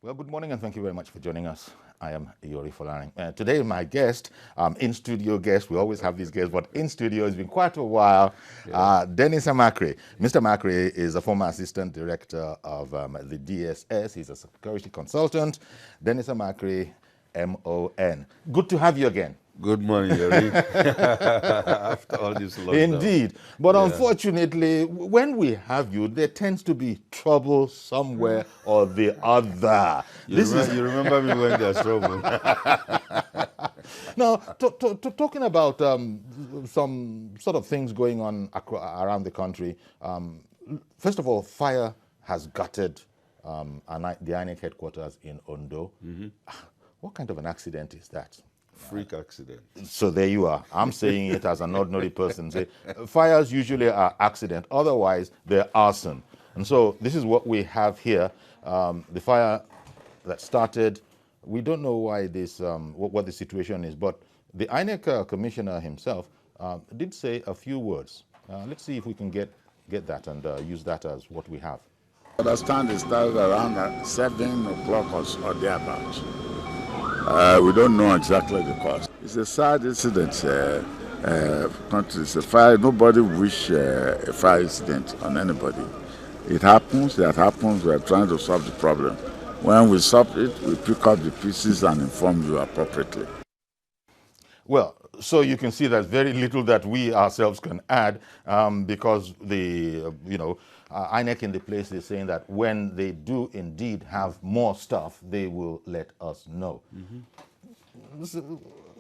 Well, good morning and thank you very much for joining us. I am Yori Folarin. Today, my guest, in-studio guest, we always have these guests, but in-studio has been quite a while, Dennis Amakri. Mr. Amakri is a former assistant director of the DSS. He's a security consultant. Dennis Amakri, MON. Good to have you again. Good morning, Yori. After all this lockdown. Indeed. But unfortunately, when we have you, there tends to be trouble somewhere or the other. You remember me when there's trouble. Now, talking about some sort of things going on around the country, first of all, fire has gutted the INEC headquarters in Ondo. What kind of an accident is that? Freak accident. So there you are. I'm saying it as an ordinary person. Say, fires usually are accident. Otherwise, they're arson. And so this is what we have here. The fire that started, we don't know why this, what the situation is, but the INEC commissioner himself did say a few words. Let's see if we can get that and use that as what we have. I understand it started around 7 o'clock or thereabouts. We don't know exactly the cause. It's a sad incident. Country is a fire. Nobody wish a fire incident on anybody. It happens. That happens. We are trying to solve the problem. When we solve it, we pick up the pieces and inform you appropriately. Well, so you can see there's very little that we ourselves can add because the INEC in the place is saying that when they do indeed have more stuff, they will let us know.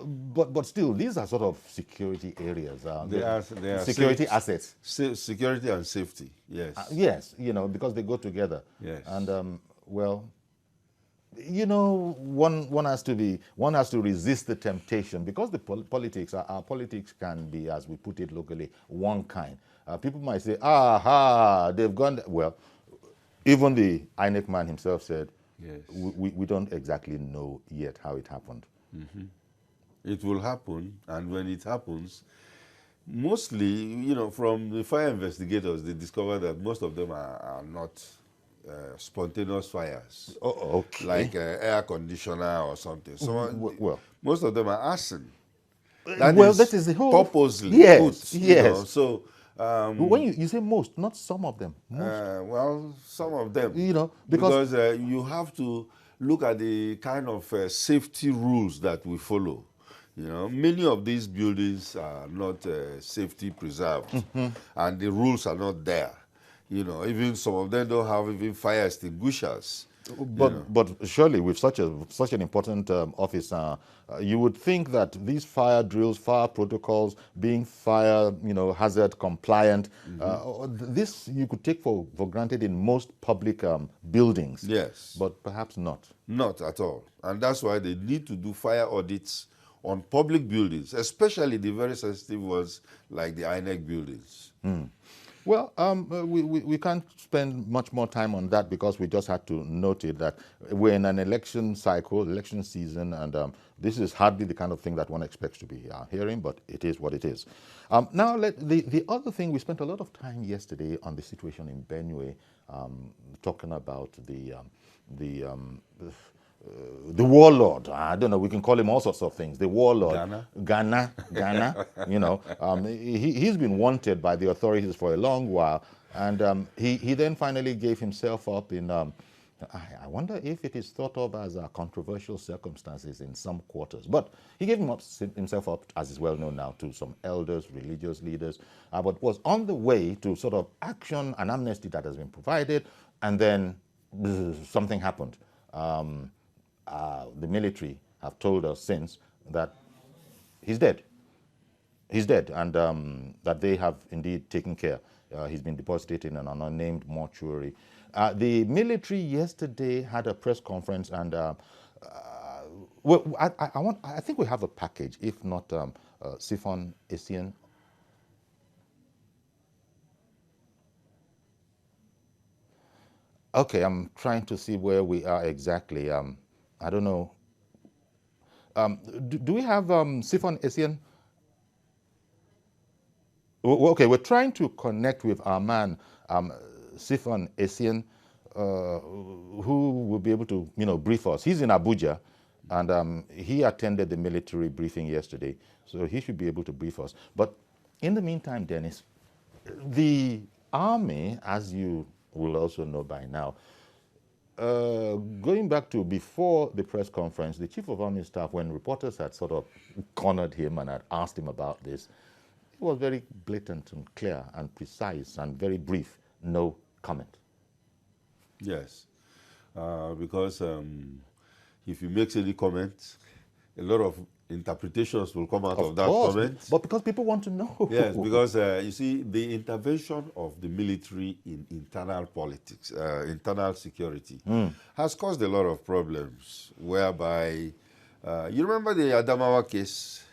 But still, these are sort of security areas. They are security assets. Security and safety, yes. Yes, because they go together. Yes. And, well, one has to resist the temptation because the our politics can be, as we put it locally, one kind. People might say, aha, they've gone. Well, even the INEC man himself said, yes, we don't exactly know yet how it happened. It will happen, and when it happens, mostly, from the fire investigators, they discover that most of them are not spontaneous fires. Oh, okay. Like air conditioner or something. So well, most of them are arson. That is the whole purposely yes, put, yes. So when you say most, not some of them. Most. well, some of them. Because you have to look at the kind of safety rules that we follow. Many of these buildings are not safety preserved, and the rules are not there. Even some of them don't have even fire extinguishers. But surely with such an important office, you would think that these fire drills, fire protocols, being fire hazard compliant, this you could take for granted in most public buildings. Yes. But perhaps not. Not at all. And that's why they need to do fire audits on public buildings, especially the very sensitive ones like the INEC buildings. Well, we can't spend much more time on that because we just had to note it that we're in an election cycle, election season, and this is hardly the kind of thing that one expects to be hearing, but it is what it is. Now, the other thing, we spent a lot of time yesterday on the situation in Benue, talking about the warlord. I don't know, we can call him all sorts of things. The warlord. Ghana. He's been wanted by the authorities for a long while. And he then finally gave himself up in, I wonder if it is thought of as controversial circumstances in some quarters. But he gave himself up, as is well known now, to some elders, religious leaders, but was on the way to sort of action, an amnesty that has been provided, and then something happened. The military have told us since that he's dead. He's dead, and that they have indeed taken care. He's been deposited in an unnamed mortuary. The military yesterday had a press conference, and I think we have a package, if not Siphon Essien. Okay, I'm trying to see where we are exactly. I don't know. Do we have Siphon Essien? Okay, we're trying to connect with our man, Siphon Essien. who will be able to, brief us. He's in Abuja, and he attended the military briefing yesterday, so he should be able to brief us. But in the meantime, Dennis, the army, as you will also know by now, going back to before the press conference, the Chief of Army Staff, when reporters had sort of cornered him and had asked him about this, he was very blatant and clear and precise and very brief. No comment. Yes, because if he makes any comments, a lot of interpretations will come out of that comment. But because people want to know. Yes, because you see, the intervention of the military in internal politics, internal security, has caused a lot of problems, whereby, you remember the Adamawa case,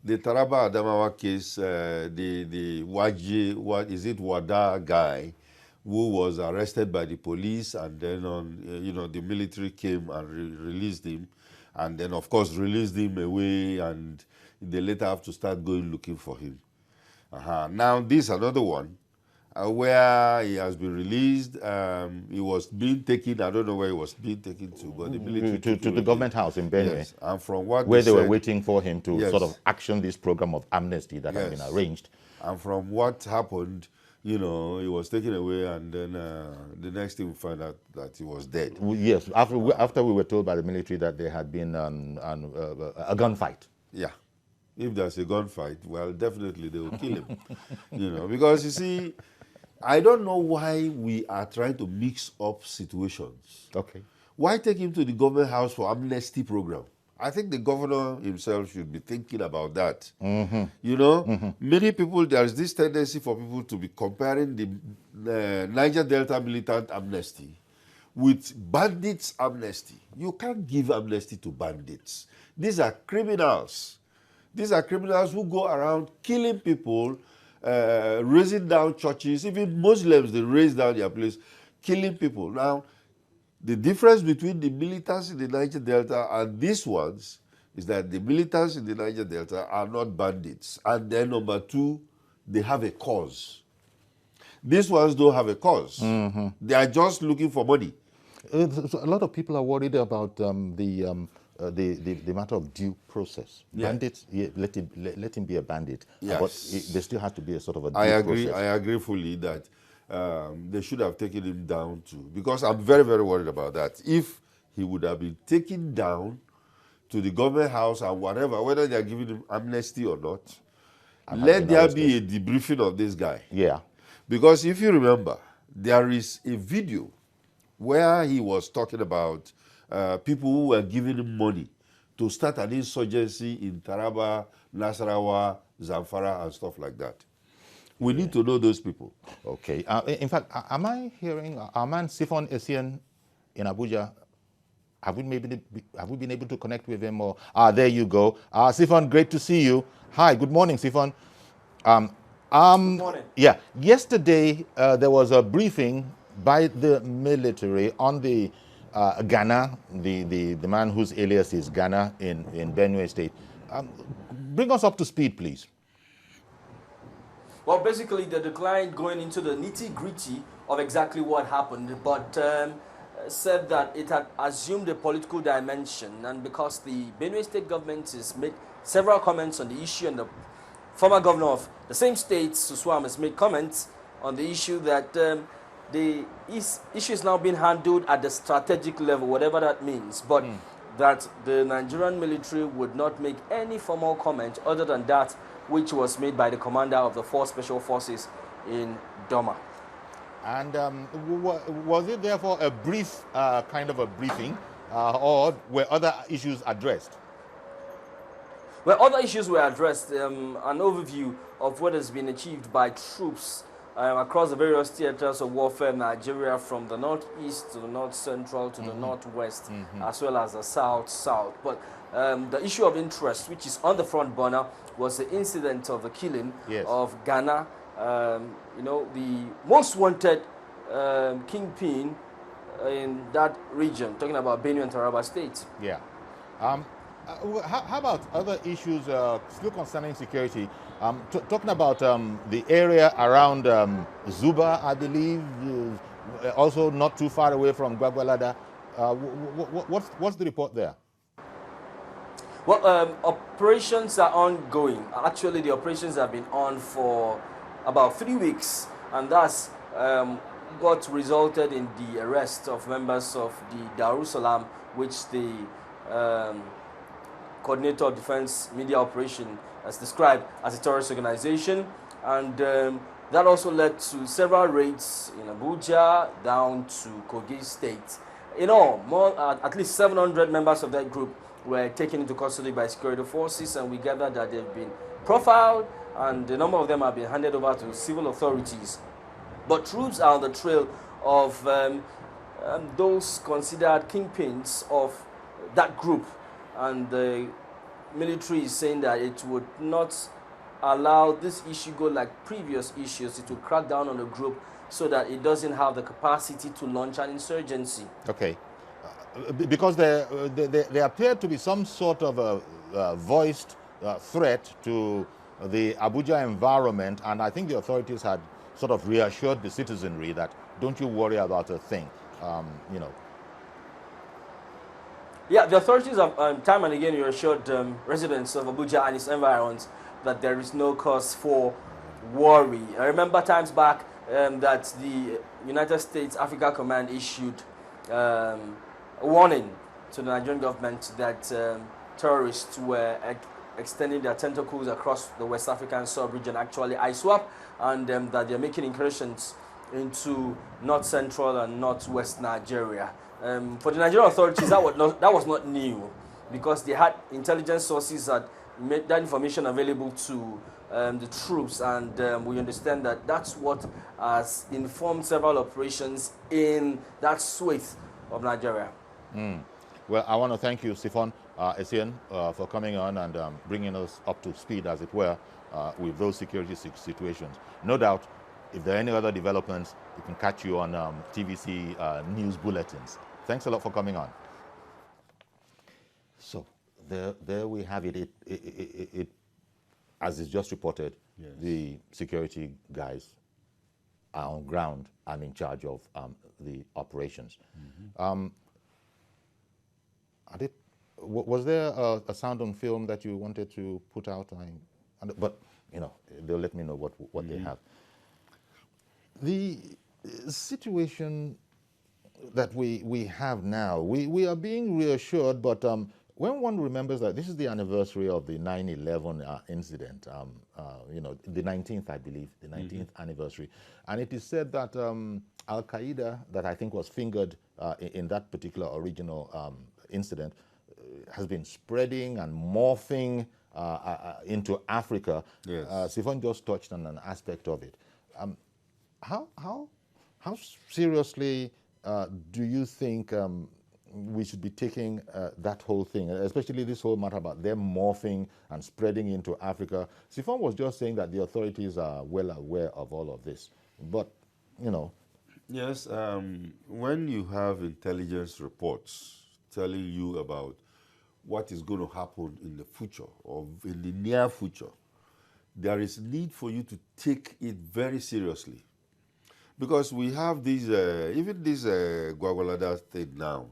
the Taraba Adamawa case, the Wada guy, who was arrested by the police, and then the military came and released him, and then of course released him away, and they later have to start going looking for him. Now this another one where he has been released. He was being taken. I don't know where he was being taken to, but the military to the government house in Benue. Yes, and from what where they were said, waiting for him to sort of action this program of amnesty that had been arranged. And from what happened, he was taken away, and then the next thing we found out that he was dead. Yes, after we were told by the military that there had been a gunfight. Yeah. If there's a gunfight, well, definitely they will kill him. Because you see, I don't know why we are trying to mix up situations. Okay. Why take him to the government house for amnesty program? I think the governor himself should be thinking about that. Many people, there is this tendency for people to be comparing the Niger Delta militant amnesty with bandits amnesty. You can't give amnesty to bandits. These are criminals. These are criminals who go around killing people, raising down churches. Even Muslims, they raise down their place, killing people. Now, the difference between the militants in the Niger Delta and these ones is that the militants in the Niger Delta are not bandits. And then number two, they have a cause. These ones don't have a cause. They are just looking for money. So a lot of people are worried about the matter of due process. Bandits, let him be a bandit. Yes. But there still has to be a sort of a due process. I agree fully that they should have taken him down too, because I'm very, very worried about that. If he would have been taken down to the government house and whatever, whether they are giving him amnesty or not, let there be a debriefing of this guy. Yeah. Because if you remember, there is a video where he was talking about people who were giving him money to start an insurgency in Taraba, Nasarawa, Zamfara, and stuff like that. We need to know those people. Okay. In fact, am I hearing our man Siphon Essien in Abuja? Have we been able to connect with him? Or there you go. Siphon, great to see you. Hi. Good morning, Siphon. Good morning. Yeah. Yesterday there was a briefing by the military on the Ghana, the man whose alias is Ghana in Benue State. Bring us up to speed, please. Well, basically, they declined going into the nitty-gritty of exactly what happened, but said that it had assumed a political dimension, and because the Benue State government has made several comments on the issue, and the former governor of the same state, Suswam, has made comments on the issue that the issue is now being handled at the strategic level, whatever that means, but that the Nigerian military would not make any formal comment other than that which was made by the commander of the 4 Special Forces in Doma. And was it therefore a brief kind of a briefing, or were other issues addressed? Well, other issues were addressed, an overview of what has been achieved by troops across the various theaters of warfare in Nigeria, from the northeast to the north central to the northwest, as well as the south. But the issue of interest, which is on the front burner, was the incident of the killing of Ghana, the most wanted kingpin in that region, talking about Benue and Taraba State. Yeah. How about other issues still concerning security? Talking about the area around Zuba, I believe, also not too far away from GBAGADA. What's the report there? Well, operations are ongoing. Actually, the operations have been on for about 3 weeks, and that's what resulted in the arrest of members of the Darussalam, which the coordinator of defense media operation has described as a terrorist organization. And that also led to several raids in Abuja down to Kogi State. In all, at least 700 members of that group were taken into custody by security forces, and we gathered that they've been profiled, and a number of them have been handed over to civil authorities. But troops are on the trail of those considered kingpins of that group, and the military is saying that it would not allow this issue go like previous issues. It will crack down on the group so that it doesn't have the capacity to launch an insurgency. Okay. Because there appeared to be some sort of a voiced threat to the Abuja environment, and I think the authorities had sort of reassured the citizenry that don't you worry about a thing, you know. Yeah, the authorities have time and again reassured residents of Abuja and its environs that there is no cause for worry. I remember times back that the United States Africa Command issued a warning to the Nigerian government that terrorists were extending their tentacles across the West African sub-region, actually ISWAP, and that they're making incursions into north central and northwest Nigeria. For the Nigerian authorities, that was not new, because they had intelligence sources that made that information available to the troops, and we understand that that's what has informed several operations in that swathe of Nigeria. Well, I want to thank you, Siphon Essien, for coming on and bringing us up to speed, as it were, with those security situations. No doubt, if there are any other developments, we can catch you on TVC news bulletins. Thanks a lot for coming on. So there we have it. It as is just reported, yes. The security guys are on ground and in charge of the operations. Mm-hmm. Was there a sound on film that you wanted to put out? But you know, they'll let me know what mm-hmm. they have. The situation that we have now, we are being reassured, but when one remembers that this is the anniversary of the 9/11 incident, you know, the 19th, I believe, the 19th mm-hmm. anniversary, and it is said that Al-Qaeda, that I think was fingered in that particular original incident, has been spreading and morphing into Africa. Yes. Siphon just touched on an aspect of it. How seriously do you think we should be taking that whole thing, especially this whole matter about them morphing and spreading into Africa? Siphon was just saying that the authorities are well aware of all of this, but you know. Yes, when you have intelligence reports telling you about what is going to happen in the future or in the near future, there is need for you to take it very seriously. Because we have these, even this GBAGADA thing now,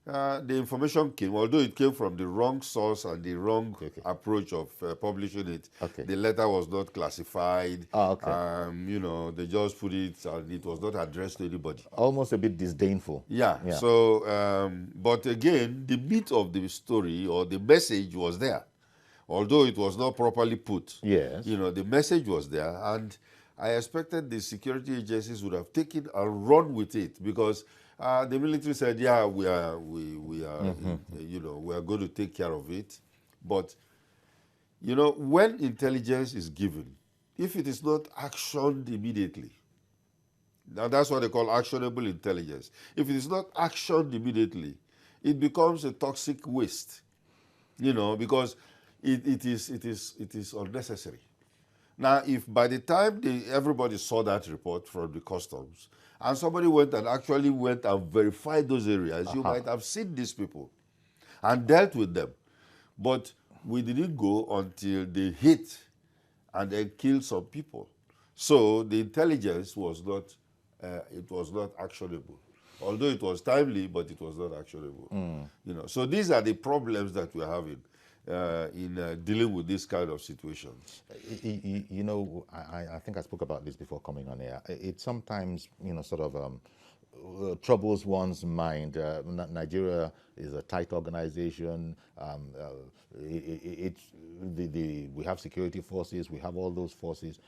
the information came, although it came from the wrong source and the wrong approach of publishing it. Okay. The letter was not classified. Oh, okay. You know, they just put it and it was not addressed to anybody. Almost a bit disdainful. Yeah. So, but again, the meat of the story or the message was there. Although it was not properly put. Yes. You know, the message was there, and I expected the security agencies would have taken a run with it, because the military said, yeah, we are, mm-hmm. you know, we are going to take care of it. But, you know, when intelligence is given, if it is not actioned immediately, now that's what they call actionable intelligence. If it is not actioned immediately, it becomes a toxic waste, you know, because it is unnecessary. Now, if by the time everybody saw that report from the customs, and somebody went and actually went and verified those areas, you might have seen these people and dealt with them. But we didn't go until they hit and then killed some people. So the intelligence was not it was not actionable. Although it was timely, but it was not actionable. You know, so these are the problems that we're having in dealing with this kind of situations. You know, I think I spoke about this before coming on air. It sometimes, you know, sort of troubles one's mind. Nigeria is a tight organization. We have security forces, we have all those forces.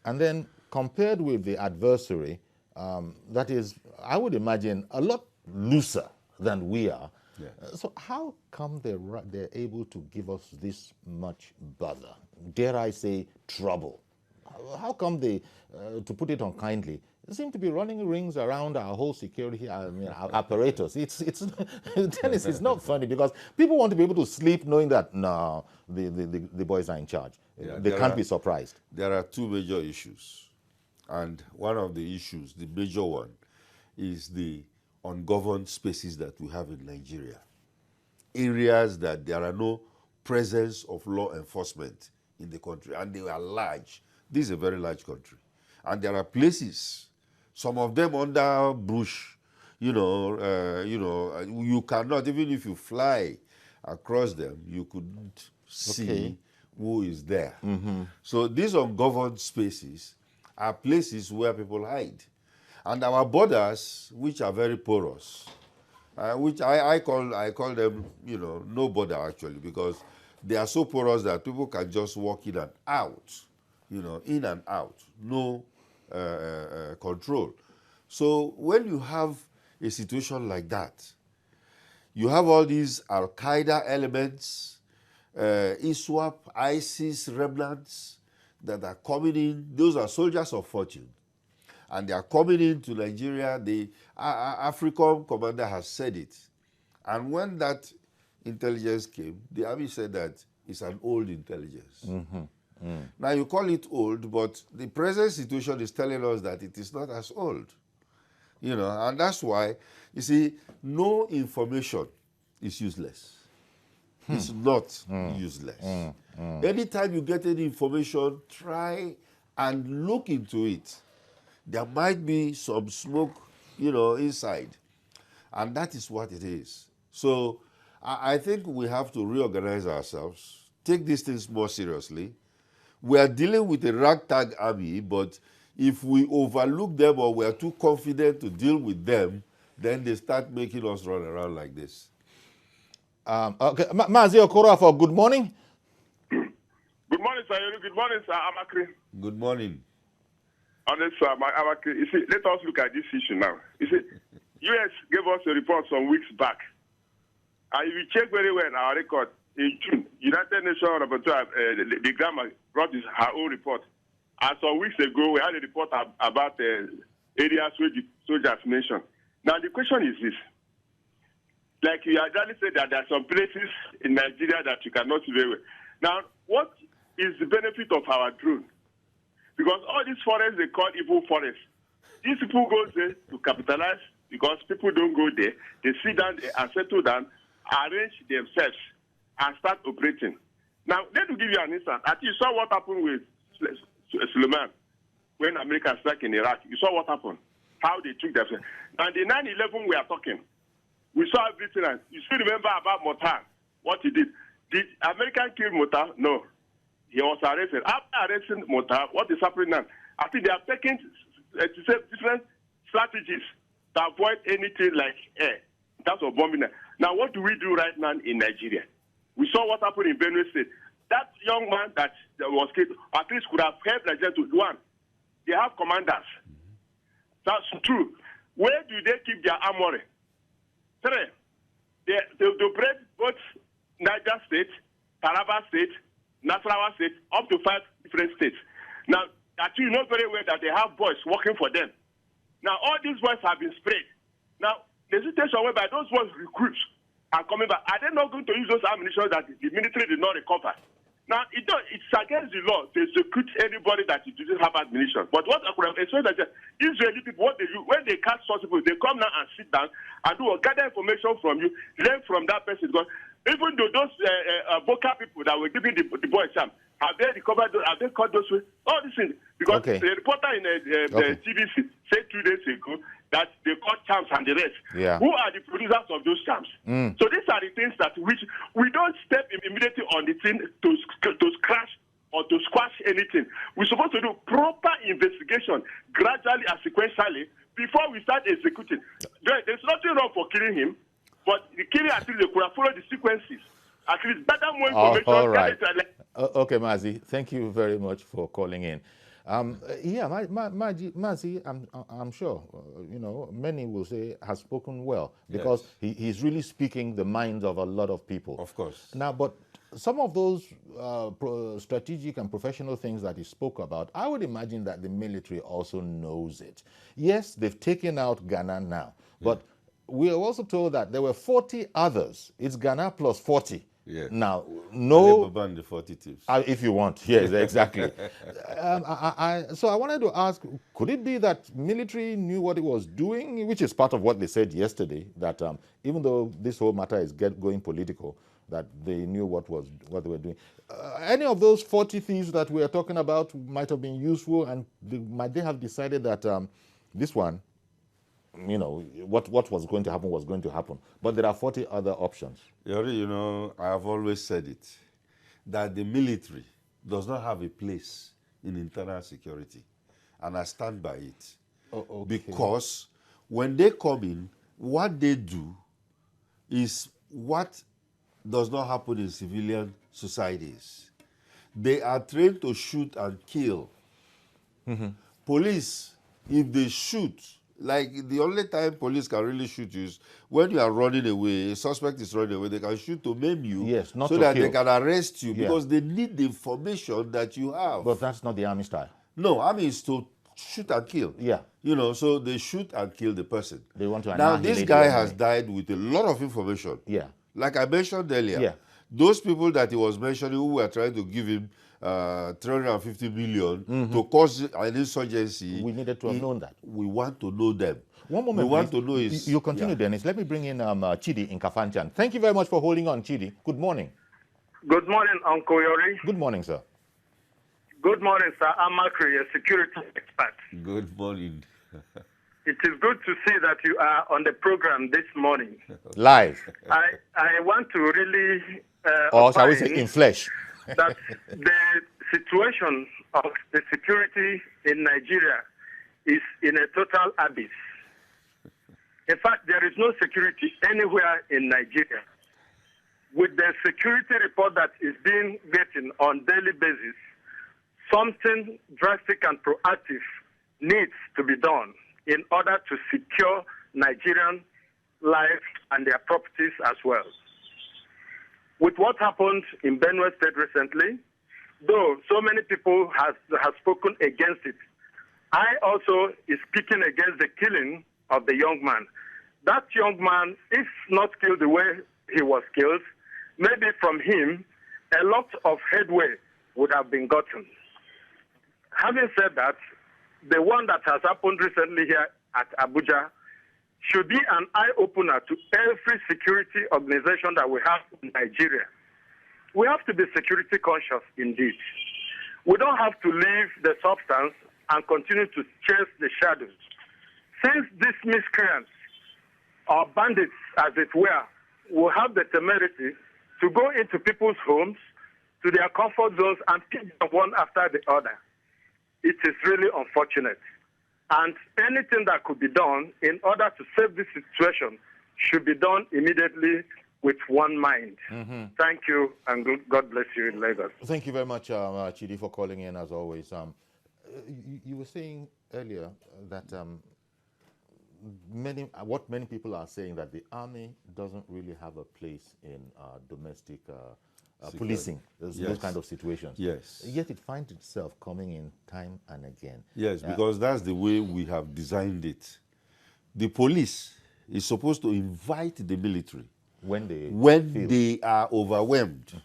And then compared with the adversary, that is, I would imagine, a lot looser than we are. Yeah. So how come they're able to give us this much bother? Dare I say trouble? How come they, to put it unkindly, seem to be running rings around our whole security our apparatus? Dennis, it's not funny because people want to be able to sleep knowing that, no, the boys are in charge. Yeah, they can't be surprised. There are two major issues. And one of the issues, the major one, is the ungoverned spaces that we have in Nigeria. Areas that there are no presence of law enforcement in the country, and they are large. This is a very large country. And there are places, some of them under bush, you cannot, even if you fly across them, you couldn't see who is there. So these ungoverned spaces are places where people hide. And our borders, which are very porous, which I call them, you know, no border actually, because they are so porous that people can just walk in and out, you know, in and out, no control. So when you have a situation like that, you have all these Al-Qaeda elements, ISWAP, ISIS remnants that are coming in. Those are soldiers of fortune. And they are coming into Nigeria. The AFRICOM commander has said it. And when that intelligence came, the army said that it's an old intelligence. Now you call it old, but the present situation is telling us that it is not as old. You know, and that's why, you see, no information is useless. It's not useless. Anytime you get any information, try and look into it. There might be some smoke, you know, inside. And that is what it is. So I think we have to reorganize ourselves, take these things more seriously. We are dealing with a ragtag army, but if we overlook them or we are too confident to deal with them, then they start making us run around like this. Okay, Mazi Okorafor, good morning. Good morning, sir. Good morning, sir. Amakri. Good morning. Honest, sir. Amakri. You see, let us look at this issue now. You see, U.S. gave us a report some weeks back. And if you check very well our record, in June, United Nations Rapporteur, the Grandma brought her own report. And some weeks ago, we had a report about areas where the soldiers mentioned. Now, the question is this. Like you already said that there are some places in Nigeria that you cannot see very well. Now, what is the benefit of our drone? Because all these forests they call evil forests. These people go there to capitalize because people don't go there. They sit down there and settle down, arrange themselves, and start operating. Now, let me give you an instance. I think you saw what happened with Suleiman when America struck in Iraq. You saw what happened, how they took themselves. Now, the 9/11 we are talking, we saw everything. You still remember about Motar, what he did. Did American kill Motar? No. He was arrested. After arresting Motar, what is happening now? I think they are taking different strategies to avoid anything like air. That's what bombing. Now, what do we do right now in Nigeria? We saw what happened in Benue State. That young man that was killed, at least could have helped Nigeria to do one. They have commanders. That's true. Where do they keep their armory? Three, they operate both Niger State, Taraba State, Nasarawa State, up to 5 different states. Now, actually, you know very well that they have boys working for them. Now, all these boys have been sprayed. Now, the situation whereby those boys recruits are coming back, are they not going to use those ammunition that the military did not recover? Now, it's against the law to execute anybody that doesn't have ammunition. But what I could have explained that Israeli people, what they do, when they catch such people, they come now and sit down and do gather information from you, learn from that person. Because even though those Boka people that were giving the boys some, Have they recovered those? Have they caught those? All these things. Because Okay. the reporter in the TVC said 2 days ago that they caught charms and the rest. Yeah. Who are the producers of those charms? So these are the things that which we don't step immediately on the thing to scratch or to squash anything. We're supposed to do proper investigation gradually and sequentially before we start executing. There's nothing wrong for killing him, but the killing, at least they could have followed the sequences. At least better more information. All right. Okay, Mazi, thank you very much for calling in. Yeah, Mazi, I'm sure, you know, many will say has spoken well because he's really speaking the minds of a lot of people. Of course. Now, but some of those strategic and professional things that he spoke about, I would imagine that the military also knows it. Yes, they've taken out Ghana now, but we are also told that there were 40 others. It's Ghana plus 40. Yeah. Now, no... The 40 tips. if you want, yes, exactly. So I wanted to ask, could it be that military knew what it was doing, which is part of what they said yesterday, that even though this whole matter is going political, that they knew what they were doing. Any of those 40 thieves that we are talking about might have been useful, and might they have decided that this one, you know, what was going to happen was going to happen. But there are 40 other options. Yori, you know, I have always said it, that the military does not have a place in internal security. And I stand by it. Okay. Because when they come in, what they do is what does not happen in civilian societies. They are trained to shoot and kill. Police, if they shoot, like the only time police can really shoot you is when you are running away, a suspect is running away, they can shoot to maim you, yes, not so to that kill. they can arrest you because they need the information that you have. But that's not the army style. No, army is to shoot and kill. Yeah. You know, so they shoot and kill the person. They want to Now, annihilate this guy the has enemy. died with a lot of information. Yeah. Like I mentioned earlier, Yeah. those people that he was mentioning who were trying to give him 350 million to cause an insurgency. We needed to have known that. We want to know them. One moment, we want please. to know is... You continue, Dennis. Let me bring in Chidi in Kafanchan. Thank you very much for holding on, Chidi. Good morning. Good morning, Uncle Yori. Good morning, sir. Good morning, sir. I'm Makri, a security expert. Good morning. It is good to see that you are on the program this morning. Live. I want to really... Or shall we say in flesh? that the situation of the security in Nigeria is in a total abyss. In fact, there is no security anywhere in Nigeria. With the security report that is being getting on daily basis, something drastic and proactive needs to be done in order to secure Nigerian lives and their properties as well. With what happened in Benue State recently, though so many people have spoken against it, I also is speaking against the killing of the young man. That young man, if not killed the way he was killed, maybe from him, a lot of headway would have been gotten. Having said that, the one that has happened recently here at Abuja should be an eye-opener to every security organization that we have in Nigeria. We have to be security conscious indeed. We don't have to leave the substance and continue to chase the shadows. Since these miscreants or bandits, as it were, will have the temerity to go into people's homes, to their comfort zones, and pick them one after the other, it is really unfortunate. And anything that could be done in order to save this situation should be done immediately with one mind. Thank you, and God bless you in Lagos. Thank you very much, Chidi, for calling in, as always. You were saying earlier that what many people are saying, that the army doesn't really have a place in domestic policing, those kind of situations. Yes. Yet it finds itself coming in time and again. Yes, because that's the way we have designed it. The police is supposed to invite the military when they are overwhelmed.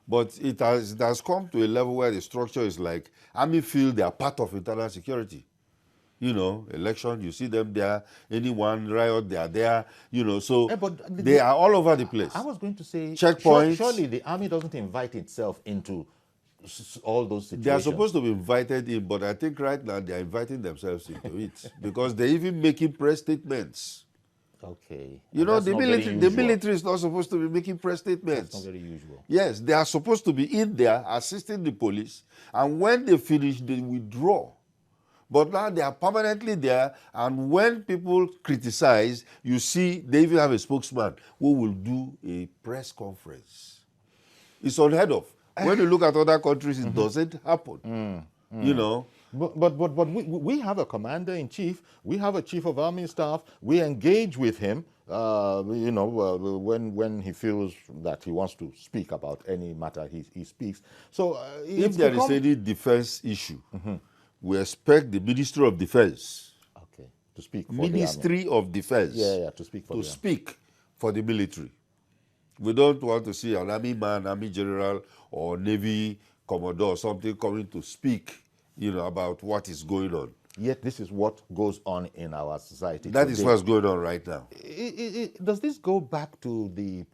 But it has come to a level where the structure is like, army feel they are part of internal security. You know, election, you see them there, anyone riot, they are there, you know, so they are all over the place. I was going to say, checkpoints. Surely the army doesn't invite itself into all those situations? They are supposed to be invited in, but I think right now they are inviting themselves into it because they're even making press statements. Okay. You know, the military is not supposed to be making press statements. That's not very usual. Yes, they are supposed to be in there assisting the police, and when they finish, they withdraw. But now they are permanently there, and when people criticize, you see they even have a spokesman who will do a press conference. It's unheard of. When you look at other countries, it doesn't happen. You know. But we have a commander-in-chief, we have a chief of army staff, we engage with him, you know, when he feels that he wants to speak about any matter, he speaks. So if there is any defense issue, we expect the Ministry of Defense, to speak for Ministry of Defense, to speak for speak for the military. We don't want to see an army man, army general, or navy commodore or something coming to speak, you know, about what is going on. Yet this is what goes on in our society That today. is what's going on right now. Does this go back to the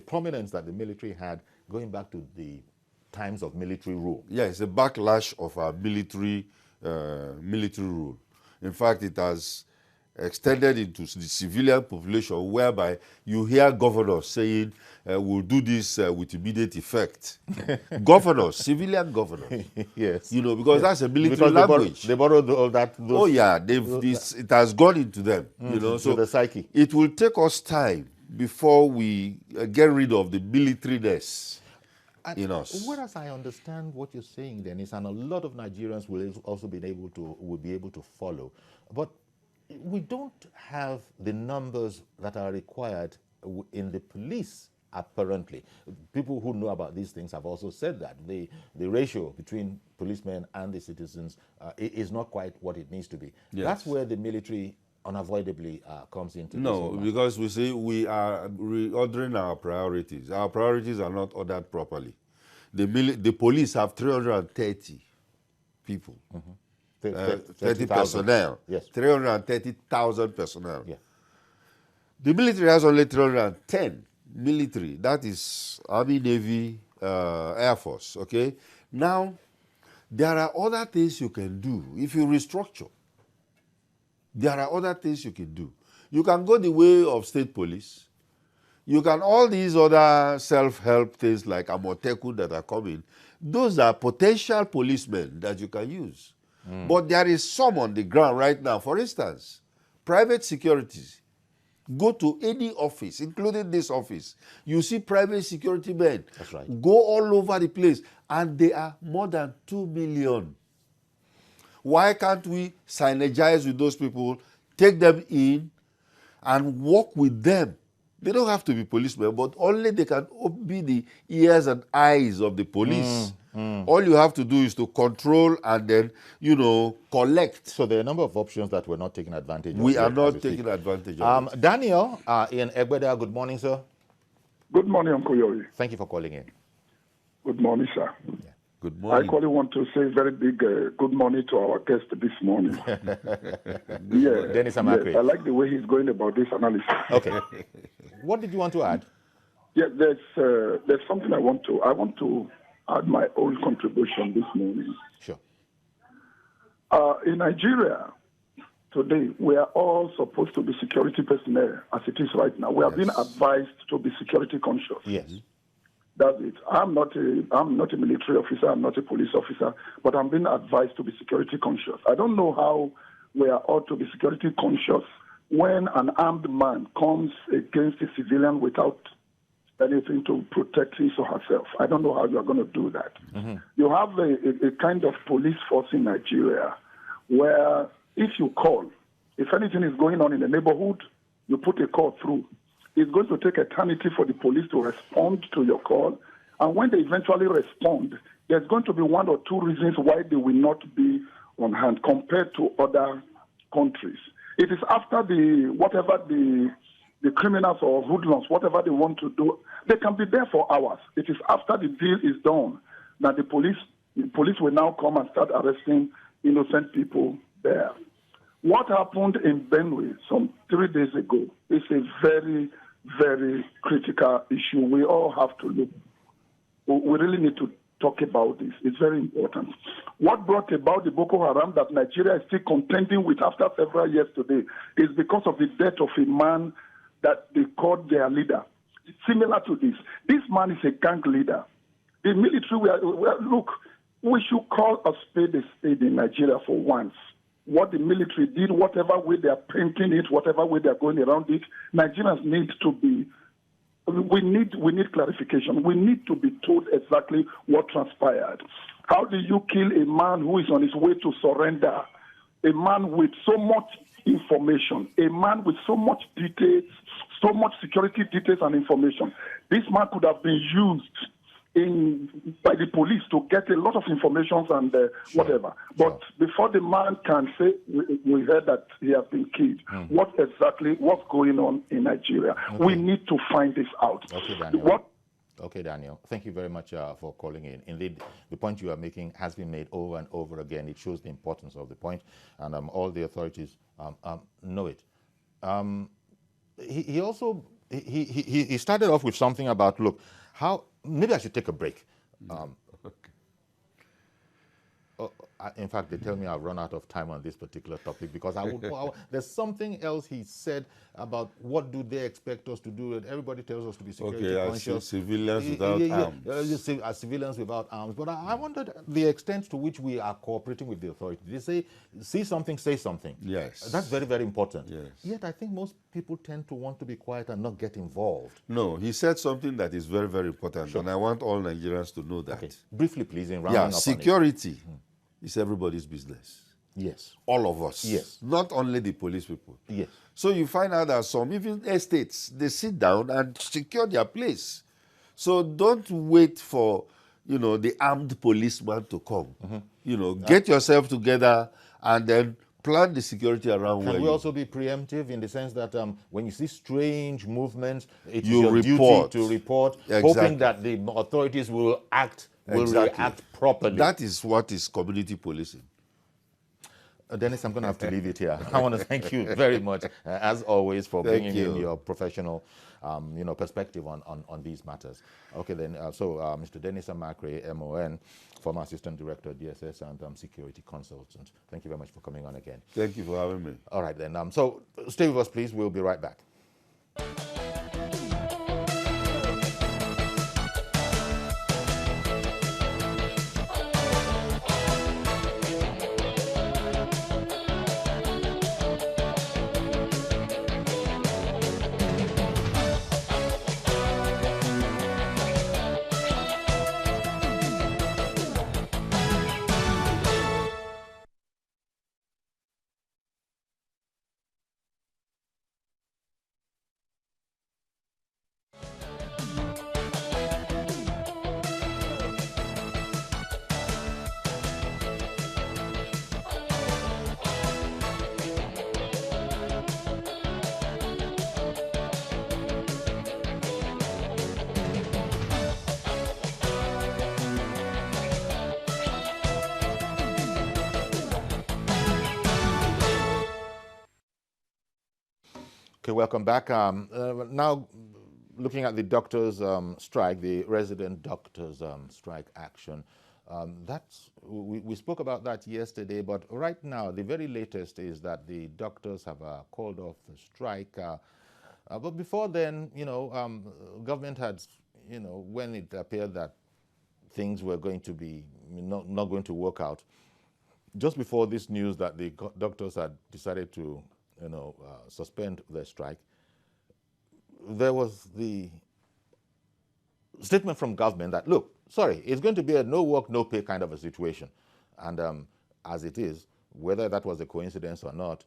prominence that the military had going back to the times of military rule? Yeah, it's a backlash of our military rule. In fact, it has extended into the civilian population, whereby you hear governors saying, we'll do this with immediate effect. Governors, civilian governors. Yes. You know, because that's a military language. They borrowed all that. Oh, yeah. It has gone into them. You know, so the psyche. It will take us time before we get rid of the militariness in us. Whereas I understand what you're saying, Dennis, and a lot of Nigerians will also be able to follow. But we don't have the numbers that are required in the police, apparently. People who know about these things have also said that the ratio between policemen and the citizens is not quite what it needs to be. Yes. That's where the military unavoidably comes into No, this. because we say we are reordering our priorities. Our priorities are not ordered properly. The police have 330 people. 30 personnel. Yes. 330,000 personnel. Yeah. The military has only 310 military. That is Army, Navy, Air Force. Okay. Now, there are other things you can do if you restructure. There are other things you can do. You can go the way of state police. You can all these other self-help things like AMOTEKU that are coming. Those are potential policemen that you can use. But there is some on the ground right now. For instance, private securities. Go to any office, including this office. You see private security men. That's right. Go all over the place. And they are more than 2 million. Why can't we synergize with those people, take them in, and work with them? They don't have to be policemen, but only they can be the ears and eyes of the police. All you have to do is to control and then, you know, collect. So there are a number of options that we're not taking advantage of. We are not taking advantage of it. Daniel in EGBEDA, good morning, sir. Good morning, Uncle Yori. Thank you for calling in. Good morning, sir. Yeah. Good morning. I actually want to say very big good morning to our guest this morning. Dennis Amakwe. Yes, I like the way he's going about this analysis. Okay. What did you want to add? Yeah, there's something I want to add my own contribution this morning. Sure. In Nigeria today, we are all supposed to be security personnel as it is right now. We are being advised to be security conscious. Yes. That's it. I'm not a military officer. I'm not a police officer, but I'm being advised to be security conscious. I don't know how we are ought to be security conscious when an armed man comes against a civilian without anything to protect his or herself. I don't know how you are going to do that. You have a kind of police force in Nigeria where if you call, if anything is going on in the neighborhood, you put a call through. It's going to take eternity for the police to respond to your call. And when they eventually respond, there's going to be one or two reasons why they will not be on hand compared to other countries. It is after whatever the criminals or hoodlums, whatever they want to do, they can be there for hours. It is after the deal is done that the police will now come and start arresting innocent people there. What happened in Benue some 3 days ago is a very, very critical issue. We all have to look we really need to talk about this. It's very important. What brought about the Boko Haram that Nigeria is still contending with after several years today is because of the death of a man that they called their leader. Similar to this. This man is a gang leader. The military, look, we should call a spade in Nigeria for once. What the military did, whatever way they are painting it, whatever way they are going around it, Nigerians need to be, we need clarification. We need to be told exactly what transpired. How do you kill a man who is on his way to surrender? A man with so much information, a man with so much details, so much security details and information. This man could have been used by the police to get a lot of information and whatever. But before the man can say, we heard that he has been killed, what's going on in Nigeria? Okay. We need to find this out. Okay, Daniel. Okay, Daniel. Thank you very much for calling in. Indeed, the point you are making has been made over and over again. It shows the importance of the point, and all the authorities know it. He also started off with something about, look, how maybe I should take a break. In fact, they tell me I've run out of time on this particular topic because there's something else he said about what do they expect us to do. And everybody tells us to be security conscious. Civilians without arms. As civilians without arms. But I wondered the extent to which we are cooperating with the authorities. They say, see something, say something. Yes. That's very, very important. Yes. Yet I think most people tend to want to be quiet and not get involved. No, he said something that is very, very important. Sure. And I want all Nigerians to know that. Okay. Briefly, please, in rounding up security. on it. It's everybody's business. Yes. All of us. Yes. Not only the police people. Yes. So you find out that some, even estates, they sit down and secure their place. So don't wait for, the armed policeman to come. Get yourself together and then plan the security around where Can we you also be preemptive in the sense that when you see strange movements, it's You your report. duty to report, Exactly. hoping that the authorities will react properly. That is what is community policing. Dennis, I'm going to have to leave it here. I want to thank you very much, as always, for bringing in your professional, perspective on these matters. Okay, then. Mr. Dennis Amakre, MON, former Assistant Director, DSS, and Security Consultant. Thank you very much for coming on again. Thank you for having me. All right, then. So stay with us, please. We'll be right back. Okay, welcome back. Now, looking at the doctors' strike, the resident doctors' strike action, we spoke about that yesterday, but right now, the very latest is that the doctors have called off the strike. But before then, government had, when it appeared that things were going to be not going to work out, just before this news that the doctors had decided to suspend their strike, there was the statement from government that, look, sorry, it's going to be a no work, no pay kind of a situation. And as it is, whether that was a coincidence or not,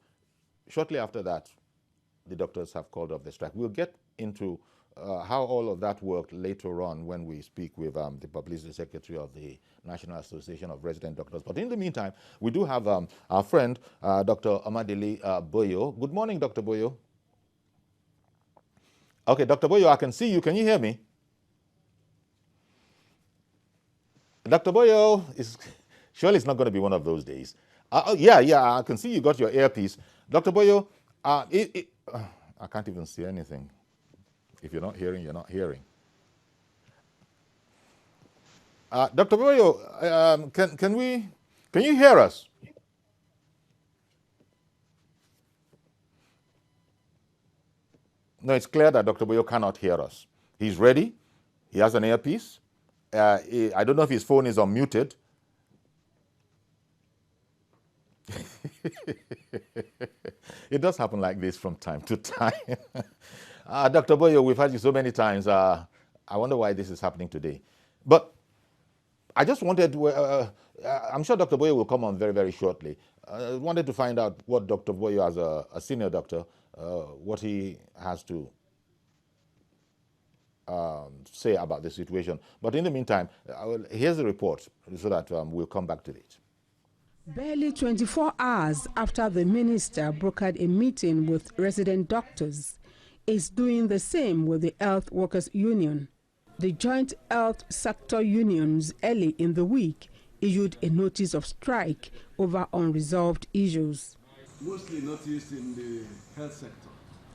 shortly after that, the doctors have called off the strike. We'll get into how all of that worked later on when we speak with the Publicity Secretary of the National Association of Resident Doctors. But in the meantime, we do have our friend, Dr. Omadele Boyo. Good morning, Dr. Boyo. Okay, Dr. Boyo, I can see you. Can you hear me? Dr. Boyo, surely it's not going to be one of those days. Yeah, I can see you got your earpiece. Dr. Boyo, I can't even see anything. If you're not hearing, you're not hearing. Dr. Boyo, can you hear us? No, it's clear that Dr. Boyo cannot hear us. He's ready. He has an earpiece. I don't know if his phone is unmuted. It does happen like this from time to time. Dr. Boyo, we've had you so many times. I wonder why this is happening today. But I just wanted, I'm sure Dr. Boyo will come on very, very shortly. I wanted to find out what Dr. Boyo, as a senior doctor, what he has to say about the situation. But in the meantime, here's the report so that we'll come back to it. Barely 24 hours after the minister brokered a meeting with resident doctors, is doing the same with the Health Workers Union. The joint health sector unions early in the week issued a notice of strike over unresolved issues. Mostly noticed in the health sector.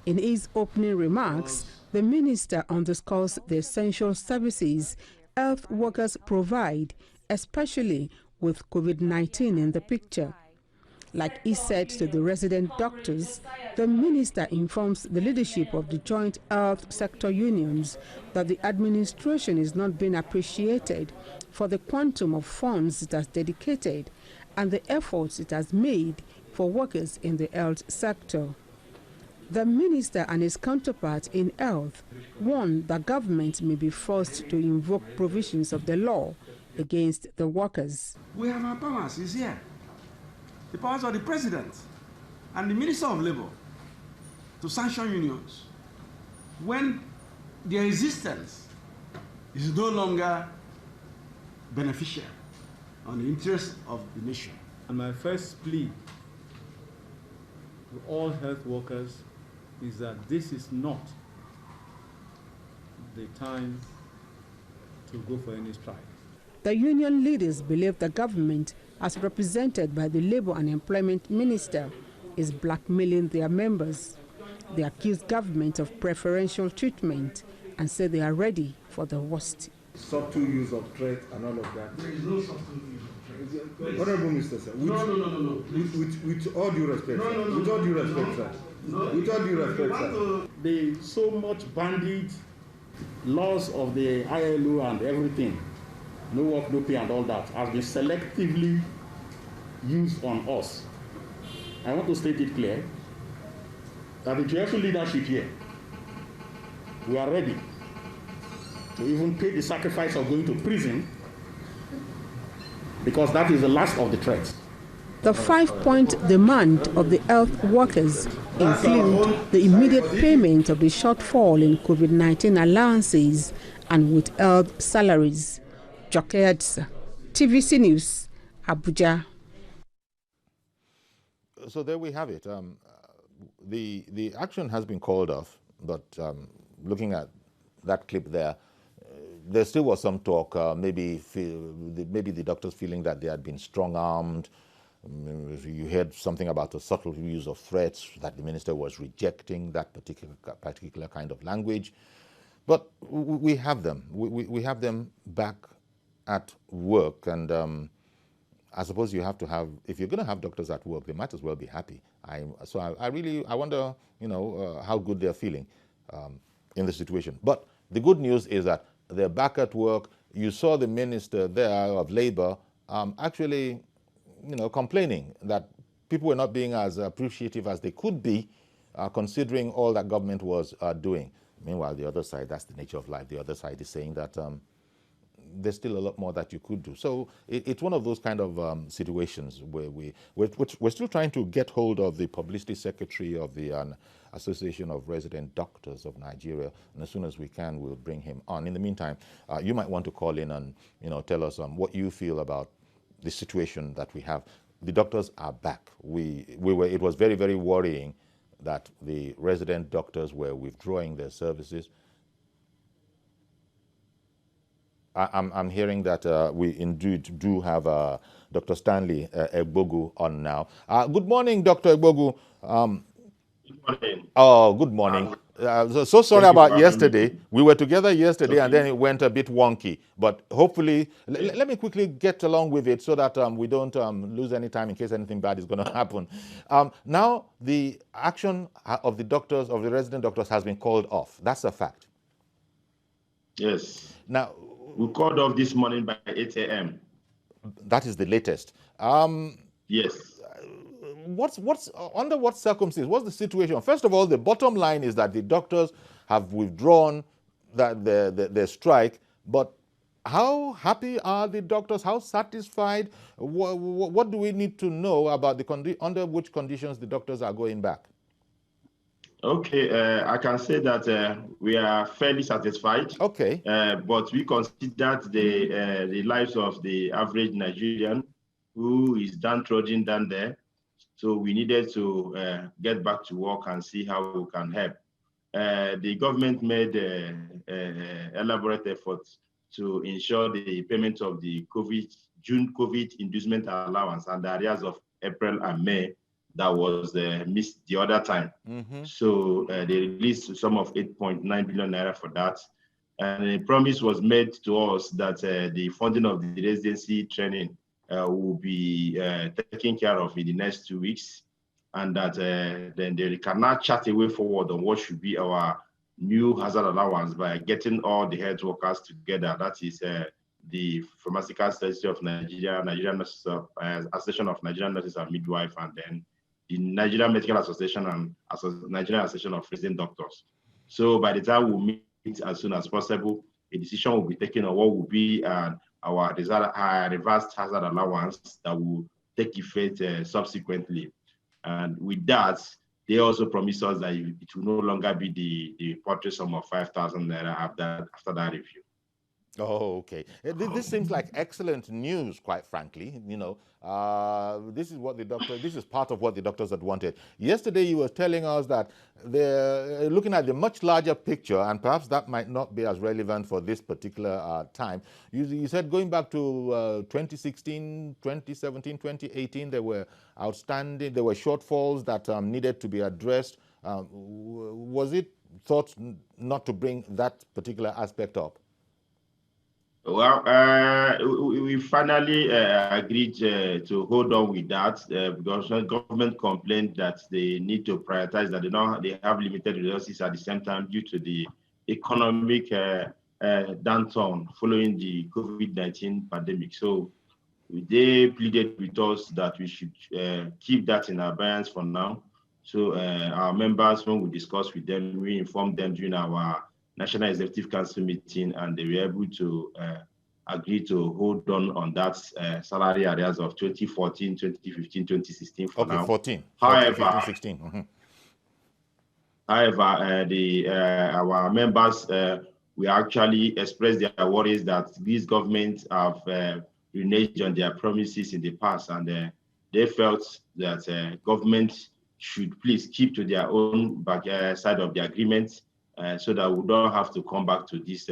In his opening remarks, the minister underscores the essential services health workers provide, especially with COVID-19 in the picture. Like he said to the resident doctors, the minister informs the leadership of the joint health sector unions that the administration is not being appreciated for the quantum of funds it has dedicated and the efforts it has made for workers in the health sector. The minister and his counterpart in health warned that government may be forced to invoke provisions of the law against the workers. We have our powers, is here. The powers of the president and the minister of labor to sanction unions when their existence is no longer beneficial on the interest of the nation. And my first plea to all health workers is that this is not the time to go for any strike. The union leaders believe the government, as represented by the Labour and Employment Minister, is blackmailing their members. They accuse government of preferential treatment and say they are ready for the worst. Subtle use of threat and all of that. There is no subtle use of threat. Honorable Mr. Sir, No. with all due respect, sir. With all due respect, sir. With all due respect, sir. The so much bandied laws of the ILO and everything, no work, no pay and all that, has been selectively used on us. I want to state it clear that the GSU leadership here, we are ready to even pay the sacrifice of going to prison, because that is the last of the threats. The 5-point demand of the health workers include the immediate payment of the shortfall in COVID-19 allowances and withheld salaries. Jokedsa, TVC News, Abuja. So there we have it. The action has been called off, but looking at that clip there, there still was some talk, maybe the doctors feeling that they had been strong-armed. You heard something about a subtle use of threats, that the minister was rejecting that particular kind of language. But we have them. We have them back at work, and I suppose you have to have, if you're going to have doctors at work, they might as well be happy. I wonder, how good they're feeling in the situation. But the good news is that they're back at work. You saw the minister there of labor actually, complaining that people were not being as appreciative as they could be, considering all that government was doing. Meanwhile, the other side, that's the nature of life. The other side is saying that there's still a lot more that you could do. So it's one of those kind of situations where we're still trying to get hold of the publicity secretary of the Association of Resident Doctors of Nigeria, and as soon as we can, we'll bring him on. In the meantime, you might want to call in and tell us what you feel about the situation that we have. The doctors are back. It was very, very worrying that the resident doctors were withdrawing their services. I'm hearing that we indeed do have Dr. Stanley EGBEDA on now. Good morning, Dr. EGBEDA. Good morning. Oh, good morning. So sorry about yesterday. We were together yesterday, and then it went a bit wonky. But hopefully, let me quickly get along with it so that we don't lose any time in case anything bad is going to happen. Now, the action of the doctors, of the resident doctors, has been called off. That's a fact. Yes. Now, we called off this morning by 8 a.m. That is the latest. Yes. What's under what circumstances? What's the situation? First of all, the bottom line is that the doctors have withdrawn their strike, but how happy are the doctors? How satisfied? What do we need to know about under which conditions the doctors are going back? Okay, I can say that we are fairly satisfied. Okay. But we considered the lives of the average Nigerian who is downtrodden down there. So we needed to get back to work and see how we can help. The government made elaborate efforts to ensure the payment of the June COVID inducement allowance and the arrears of April and May that was missed the other time. So they released a sum of 8.9 billion naira for that. And a promise was made to us that the funding of the residency training will be taken care of in the next 2 weeks, and that then they can now chart a way forward on what should be our new hazard allowance by getting all the health workers together. That is the Pharmaceutical Society of Nigeria, Nigerian Nurses Association of Nigerian Nurses and Midwife, and then the Nigerian Medical Association and Nigerian Association of Resident Doctors. So by the time we meet as soon as possible, a decision will be taken on what will be our reversed hazard allowance that will take effect subsequently. And with that, they also promised us that it will no longer be the paltry sum of 5,000 naira after that review. Oh, okay. This seems like excellent news, quite frankly. You know, this is part of what the doctors had wanted. Yesterday, you were telling us that they're looking at the much larger picture, and perhaps that might not be as relevant for this particular time. You said going back to 2016, 2017, 2018, there were shortfalls that needed to be addressed. Was it thought not to bring that particular aspect up? Well, we finally agreed to hold on with that because the government complained that they need to prioritize that they have limited resources at the same time due to the economic downturn following the COVID-19 pandemic. So they pleaded with us that we should keep that in abeyance for now. So our members, when we discussed with them, we informed them during our National Executive Council meeting, and they were able to agree to hold on that salary arrears of 2014, 2015, 2016 for now. 14. However, 15, 16. Mm-hmm. However, our members, we actually expressed their worries that these governments have reneged on their promises in the past, and they felt that government should please keep to their own side of the agreement, so that we don't have to come back to this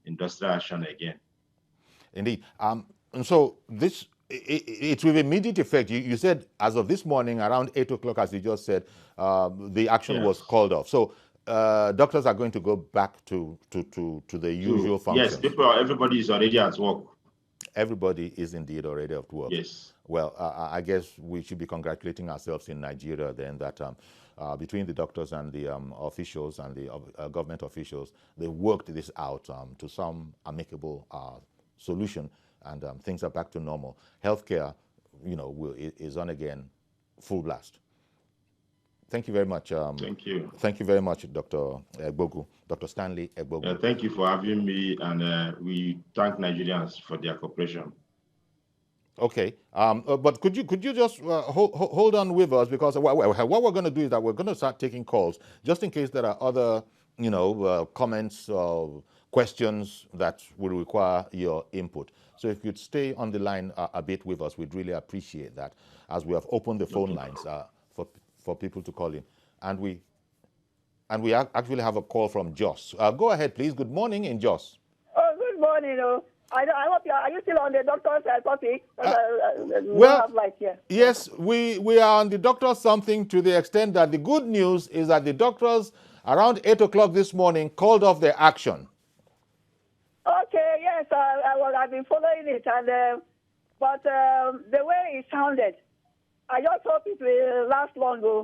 industrial action again. Indeed. And so it's with immediate effect. You said as of this morning, around 8 o'clock, as you just said, the action was called off. So doctors are going to go back to the usual functions. Yes, everybody is already at work. Everybody is indeed already at work. Yes. Well, I guess we should be congratulating ourselves in Nigeria then that between the doctors and the officials and the government officials, they worked this out to some amicable solution, and things are back to normal. Healthcare, is on again, full blast. Thank you very much. Thank you. Thank you very much, Dr. EGBEGADA, Dr. Stanley EGBEGADA. Thank you for having me, and we thank Nigerians for their cooperation. Okay, but could you just hold on with us, because what we're going to do is that we're going to start taking calls just in case there are other comments or questions that will require your input. So if you'd stay on the line a bit with us, we'd really appreciate that, as we have opened the phone lines for people to call in, and we actually have a call from Jos. Go ahead, please. Good morning in Jos. Oh, good morning. I hope are you still on the doctor's topic? Well, yes, we are on the doctor's something, to the extent that the good news is that the doctors around 8 o'clock this morning, called off the action. Okay, yes, I've been following it, and but the way it sounded, I just hope it will last longer.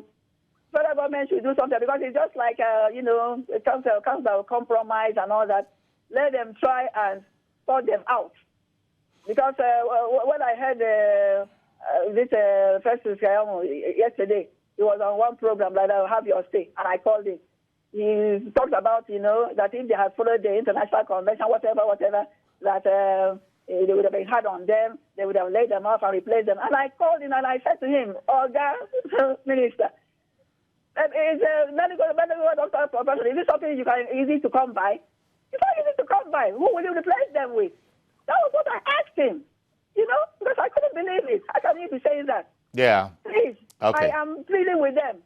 Federal government should do something, because it's just like, it comes to compromise and all that. Let them try and sort them out. Because when I heard this Festus yesterday, he was on one program like that, Have Your Say, and I called him. He talked about, that if they had followed the international convention, whatever, that they would have been hard on them, they would have laid them off and replaced them. And I called him and I said to him, Minister, is medical doctor profession, is this something you can easy to come by? It's not easy to come by. Who will you replace them with? That was what I asked him, because I couldn't believe it. How can you be saying that? Yeah. Please, okay. I am pleading with them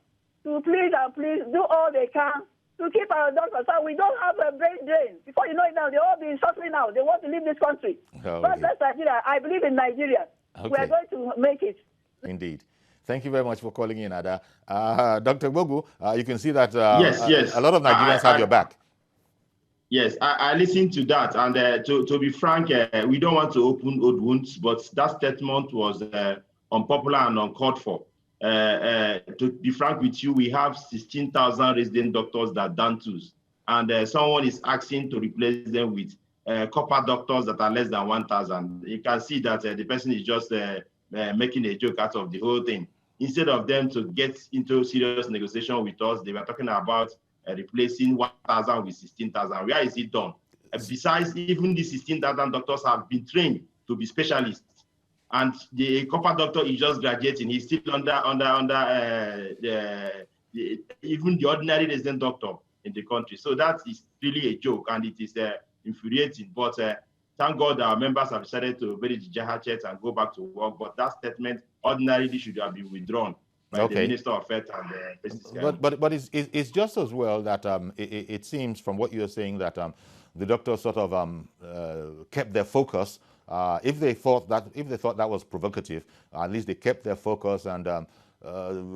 to please do all they can to keep our doctors. So we don't have a brain drain. Before you know it now, they'll all be suffering now. They want to leave this country. But that's Nigeria. I believe in Nigeria. Okay. We are going to make it. Indeed. Thank you very much for calling in, Ada. Dr. Gbogu, you can see that yes. A lot of Nigerians have your back. Yes, I listened to that. And to be frank, we don't want to open old wounds, but that statement was unpopular and uncalled for. To be frank with you, we have 16,000 resident doctors that done tools, and someone is asking to replace them with copper doctors that are less than 1,000. You can see that the person is just making a joke out of the whole thing. Instead of them to get into serious negotiation with us, they were talking about replacing 1,000 with 16,000. Where is it done? Besides, even the 16,000 doctors have been trained to be specialists. And the copper doctor is just graduating. He's still under even the ordinary resident doctor in the country. So that is really a joke, and it is infuriating. But thank God our members have decided to bury the Jahachet and go back to work. But that statement ordinarily should have been withdrawn by the Minister of Health and the President. But it's just as well that it seems from what you're saying that the doctors sort of kept their focus. If they thought that was provocative, at least they kept their focus, and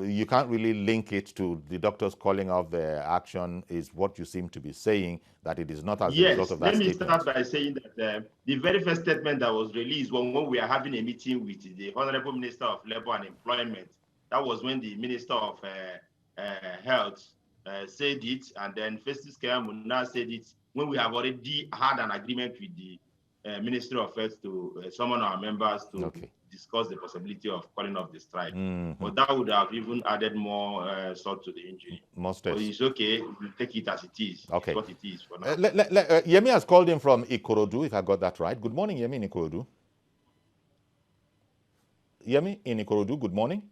you can't really link it to the doctors calling off their action. Is what you seem to be saying, that it is not as a result of that statement. Let me start by saying that the very first statement that was released when we were having a meeting with the Honorable Minister of Labour and Employment, that was when the Minister of Health said it, and then Festus Keyamo said it when we have already had an agreement with the Ministry of Health to summon our members to discuss the possibility of calling off the strike. But that would have even added more salt to the injury. Most so it's okay. We'll take it as it is. Okay. What it is for now. Yemi has called in from Ikorodu, if I got that right. Good morning, Yemi in Ikorodu. Yemi in Ikorodu, good morning.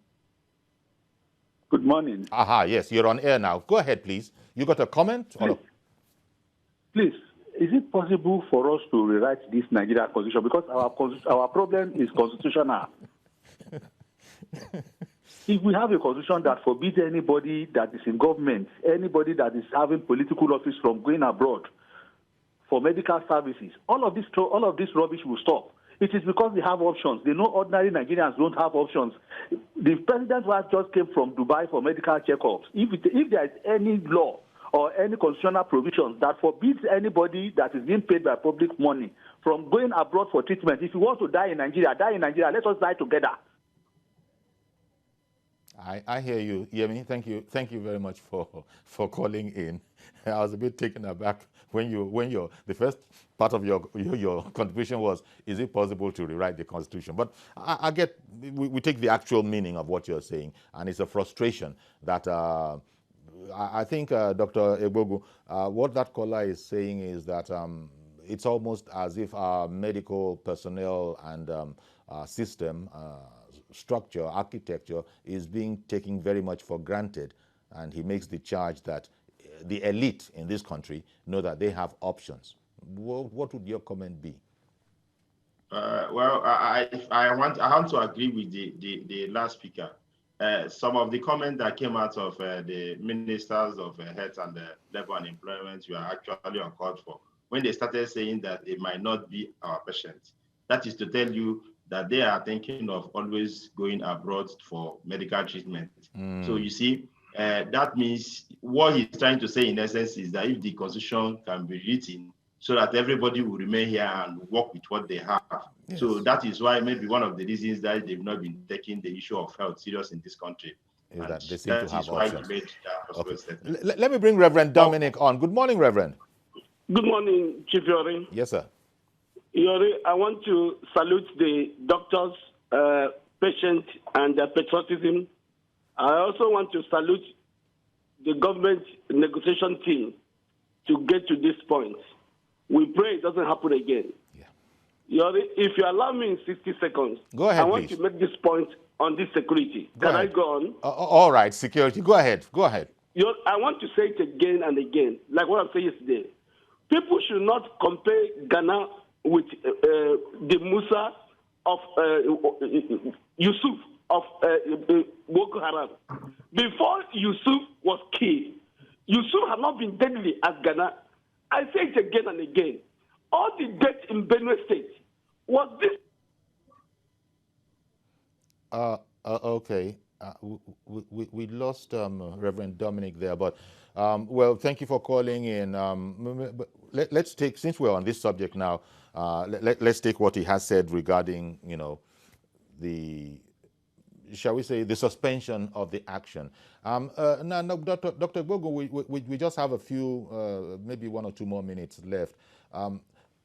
Good morning. Aha, yes, you're on air now. Go ahead, please. You got a comment? Please. Is it possible for us to rewrite this Nigeria constitution? Because our problem is constitutional. If we have a constitution that forbids anybody that is in government, anybody that is having political office from going abroad for medical services, all of this rubbish will stop. It is because they have options. They know ordinary Nigerians don't have options. The president's wife just came from Dubai for medical checkups. If there is any law or any constitutional provisions that forbids anybody that is being paid by public money from going abroad for treatment. If you want to die in Nigeria, let us die together. I hear you, Yemi. Thank you very much for calling in. I was a bit taken aback when the first part of your contribution was, is it possible to rewrite the Constitution? But I get, we take the actual meaning of what you're saying, and it's a frustration that I think, Dr. Gbogu, what that caller is saying is that it's almost as if our medical personnel and system, structure, architecture is being taken very much for granted. And he makes the charge that the elite in this country know that they have options. What would your comment be? Well, I want to agree with the last speaker. Some of the comments that came out of the ministers of health and labor and employment were actually uncalled for when they started saying that they might not be our patients. That is to tell you that they are thinking of always going abroad for medical treatment. So you see, that means what he's trying to say in essence is that if the constitution can be written so that everybody will remain here and work with what they have. Yes. So that is why maybe one of the reasons that they've not been taking the issue of health serious in this country. Is that they seem to have options. Okay. Let me bring Reverend Dominic on. Good morning, Reverend. Good morning, Chief Yori. Yes, sir. Yori, I want to salute the doctors, patients, and their patriotism. I also want to salute the government negotiation team to get to this point. We pray it doesn't happen again. Yeah. Yori, if you allow me in 60 seconds, go ahead, I want please. to make this point on this security. Can I go on? All right, security. Go ahead. Go ahead. I want to say it again and again, like what I said yesterday. People should not compare Ghana with the Musa of Yusuf of Boko Haram. Before Yusuf was killed, Yusuf had not been deadly as Ghana. I say it again and again. All the death in Benue State was this. Okay. We lost Reverend Dominic there, but well, thank you for calling in. But let's take, since we're on this subject now, let's take what he has said regarding, you know, the, shall we say, the suspension of the action. Now, Dr. GBAGADA, we just have a few, maybe 1 or 2 more minutes left.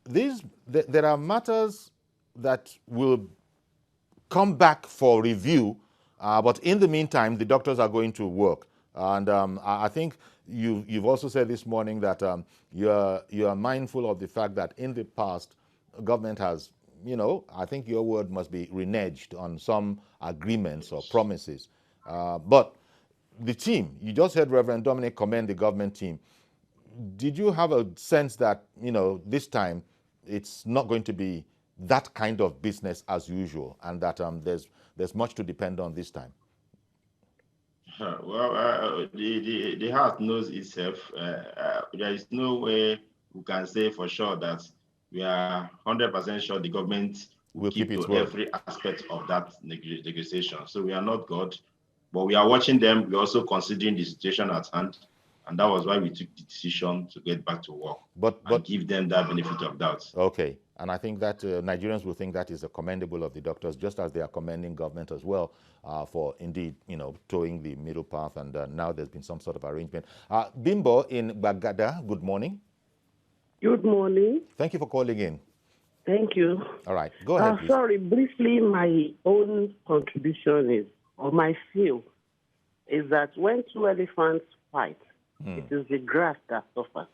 There are matters that will come back for review, but in the meantime, the doctors are going to work. And I think you've also said this morning that you are mindful of the fact that in the past, government has, you know, I think your word must be reneged on some agreements or promises. But the team, you just heard Reverend Dominic commend the government team. Did you have a sense that, you know, this time it's not going to be that kind of business as usual, and that there's much to depend on this time? Well, the heart knows itself. There is no way we can say for sure that we are 100% sure the government will keep to every aspect of that negotiation. So we are not God, but we are watching them. We're also considering the situation at hand. And that was why we took the decision to get back to work, but give them that benefit of doubt. Okay. And I think that Nigerians will think that is a commendable of the doctors, just as they are commending government as well for indeed, you know, towing the middle path. And now there's been some sort of arrangement. Bimbo in GBAGADA, good morning. Good morning. Thank you for calling in. Thank you. All right, go ahead. Please. Sorry, briefly, my own contribution is, or my feel, is that when 2 elephants fight, it is the grass that suffers.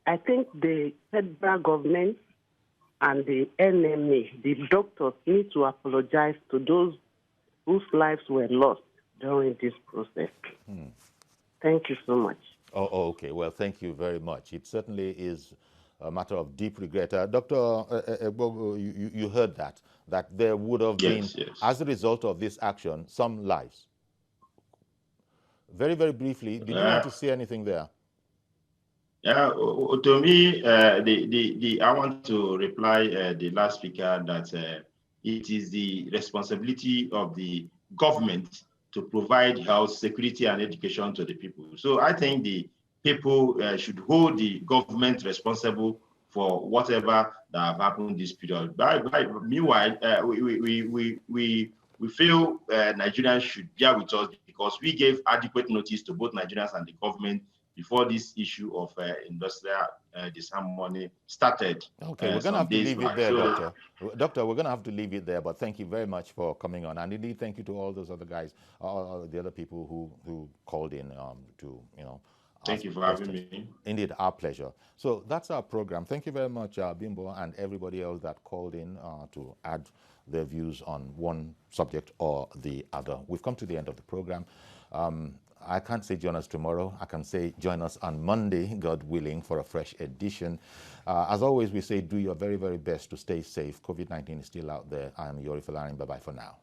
I think the federal government and the NMA, the doctors, need to apologize to those whose lives were lost during this process. Thank you so much. Oh, okay. Well, thank you very much. It certainly is a matter of deep regret. Dr. GBAGADA, you heard that there would have been, as a result of this action, some lives. Very, very briefly, did you want to say anything there? Yeah, to me, I want to reply the last speaker that it is the responsibility of the government to provide health, security, and education to the people. So I think the people should hold the government responsible for whatever that have happened this period. Meanwhile, we feel Nigerians should bear with us because we gave adequate notice to both Nigerians and the government before this issue of industrial disharmony started. Okay, we're going to have to leave it there, Doctor. Doctor, we're going to have to leave it there, but thank you very much for coming on. And indeed, thank you to all those other guys, the other people who called in to, you know, thank you for having me. Indeed, our pleasure. So that's our program. Thank you very much, Bimbo, and everybody else that called in to add their views on one subject or the other. We've come to the end of the program. I can't say join us tomorrow. I can say join us on Monday, God willing, for a fresh edition. As always, we say do your very, very best to stay safe. COVID-19 is still out there. I am Yori Falarin. Bye-bye for now.